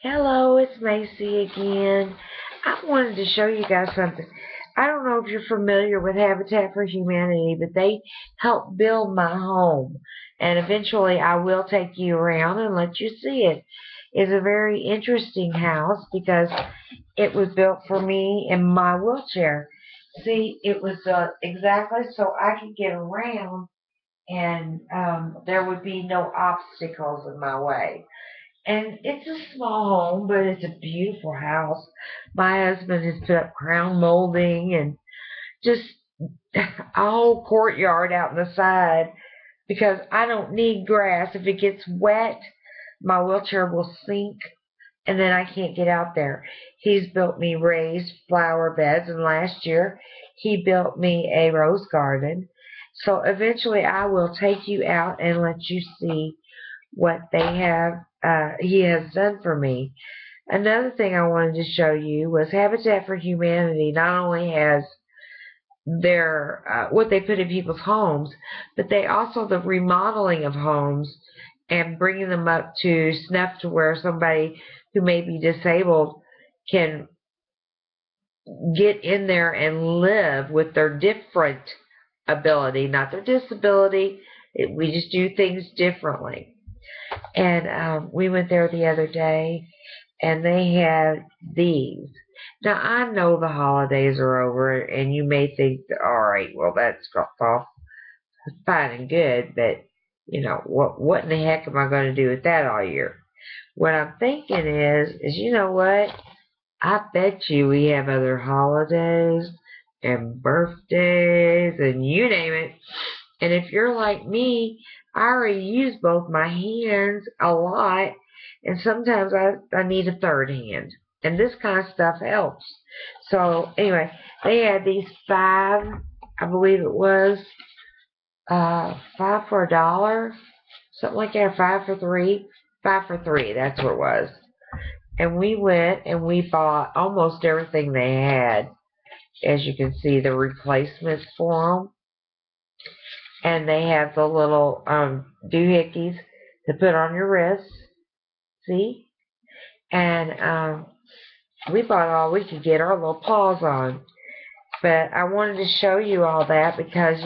Hello, it's Macy again. I wanted to show you guys something. I don't know if you're familiar with Habitat for Humanity, but they helped build my home. And eventually I will take you around and let you see it. It's a very interesting house because it was built for me in my wheelchair. See, it was exactly so I could get around and there would be no obstacles in my way. And it's a small home, but it's a beautiful house. My husband has put up crown molding and just a whole courtyard out on the side because I don't need grass. If it gets wet, my wheelchair will sink and then I can't get out there. He's built me raised flower beds, and last year he built me a rose garden. So eventually I will take you out and let you see what he has done for me. Another thing I wanted to show you was Habitat for Humanity not only has their what they put in people's homes, but they also the remodeling of homes and bringing them up to snuff to where somebody who may be disabled can get in there and live with their different ability, not their disability. We just do things differently. And we went there the other day, and they had these. Now, I know the holidays are over, and you may think, all right, well, that's off fine and good, but, what in the heck am I going to do with that all year? What I'm thinking is you know what? I bet you we have other holidays and birthdays and you name it. And if you're like me, I already use both my hands a lot, and sometimes I need a third hand. And this kind of stuff helps. So anyway, they had these five, I believe it was, five for $1, something like that, five for three, that's what it was. And we went and we bought almost everything they had. As you can see, the replacements for them, and they have the little doohickeys to put on your wrists. See? And we bought all we could get our little paws on. But I wanted to show you all that because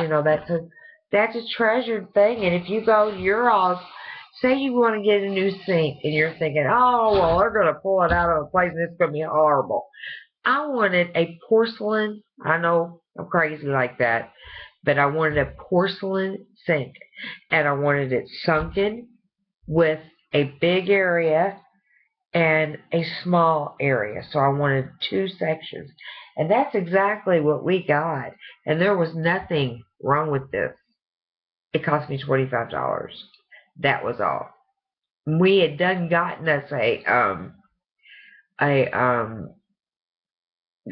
that's a treasured thing. And if you go to your house, say you want to get a new sink, and you're thinking, oh well, they're gonna pull it out of a place and it's gonna be horrible. I wanted a porcelain. I know I'm crazy like that, but I wanted a porcelain sink, and I wanted it sunken with a big area and a small area. So I wanted two sections, and that's exactly what we got. And there was nothing wrong with this. It cost me $25. That was all. We had done gotten us a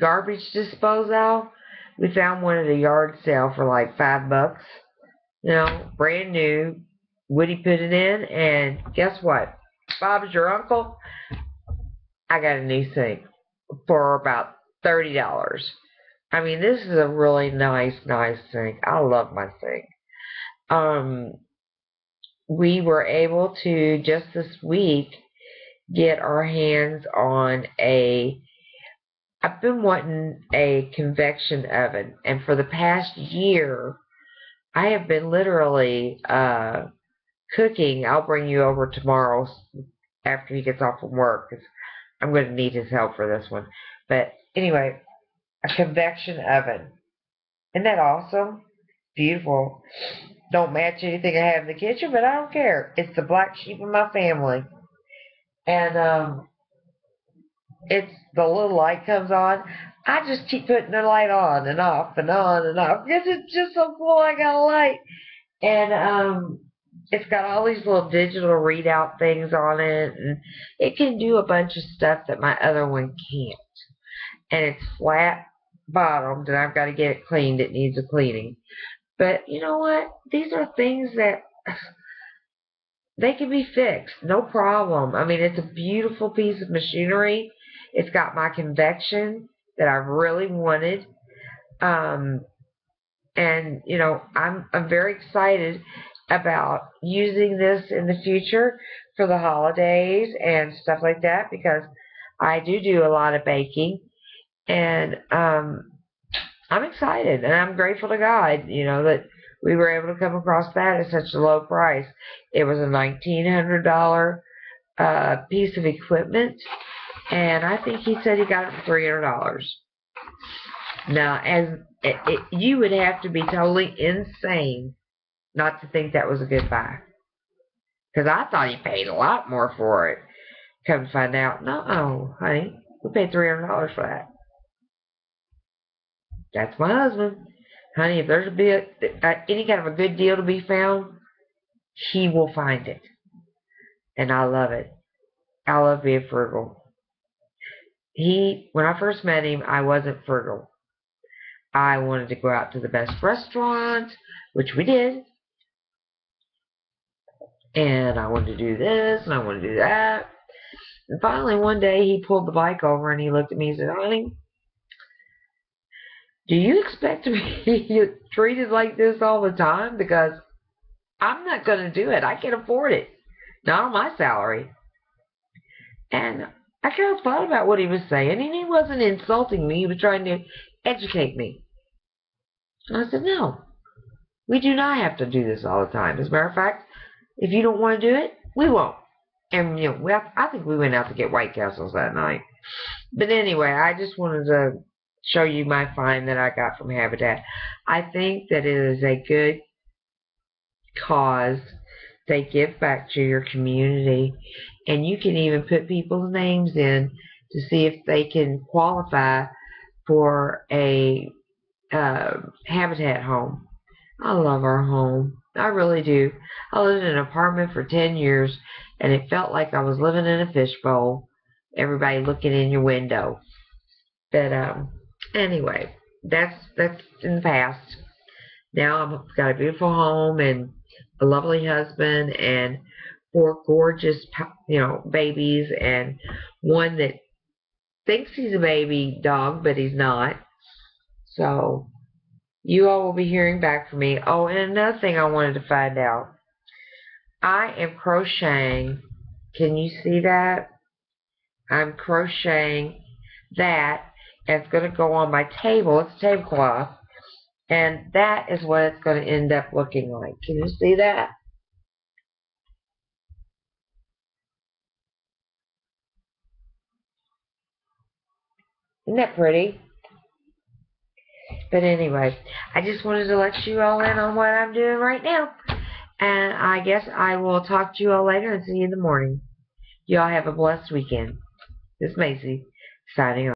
garbage disposal. We found one at a yard sale for like $5. Brand new. Woody put it in, and guess what? Bob's your uncle. I got a new sink for about $30. I mean, this is a really nice sink. I love my sink. Um, we were able to just this week get our hands on I've been wanting a convection oven, and for the past year, I have been literally cooking. I'll bring you over tomorrow after he gets off from work because I'm going to need his help for this one. But anyway, a convection oven. Isn't that awesome? Beautiful. Don't match anything I have in the kitchen, but I don't care. It's the black sheep of my family. And it's the little light comes on. I just keep putting the light on and off and on and off because it's just so cool. I got a light, and it's got all these little digital readout things on it, and it can do a bunch of stuff that my other one can't. And it's flat bottomed, and I've got to get it cleaned. It needs a cleaning. But you know what? These are things that they can be fixed, no problem. I mean, it's a beautiful piece of machinery. It's got my convection that I've really wanted. Um, and I'm very excited about using this in the future for the holidays and stuff like that, because I do a lot of baking, and I'm excited and I'm grateful to God, that we were able to come across that at such a low price. It was a $1,900 piece of equipment, and I think he said he got it for $300. Now, you would have to be totally insane not to think that was a good buy, because I thought he paid a lot more for it. Come to find out, no, honey, we paid $300 for that. That's my husband. Honey, if there's any kind of a good deal to be found, he will find it. And I love it. I love being frugal. When I first met him, I wasn't frugal. I wanted to go out to the best restaurant, which we did. And I wanted to do this, and I wanted to do that. And finally, one day, he pulled the bike over, and he looked at me and said, honey, do you expect to be treated like this all the time? Because I'm not going to do it. I can't afford it. Not on my salary. And I kind of thought about what he was saying, and he wasn't insulting me. He was trying to educate me. And I said, no, we do not have to do this all the time. As a matter of fact, if you don't want to do it, we won't. And, I think we went out to get White Castles that night. But anyway, I just wanted to show you my find that I got from Habatat. I think that it is a good cause. They give back to your community, and you can even put people's names in to see if they can qualify for a Habatat home. I love our home. I really do. I lived in an apartment for 10 years, and it felt like I was living in a fishbowl. Everybody looking in your window. But anyway, that's in the past. Now I've got a beautiful home and a lovely husband and 4 gorgeous, babies, and one that thinks he's a baby dog, but he's not. So you all will be hearing back from me. Oh, and another thing I wanted to find out. I am crocheting. Can you see that? I'm crocheting that, and it's going to go on my table. It's a tablecloth, and that is what it's going to end up looking like. Can you see that? Isn't that pretty? But anyway, I just wanted to let you all in on what I'm doing right now. And I guess I will talk to you all later and see you in the morning. You all have a blessed weekend. This is Macy, signing off.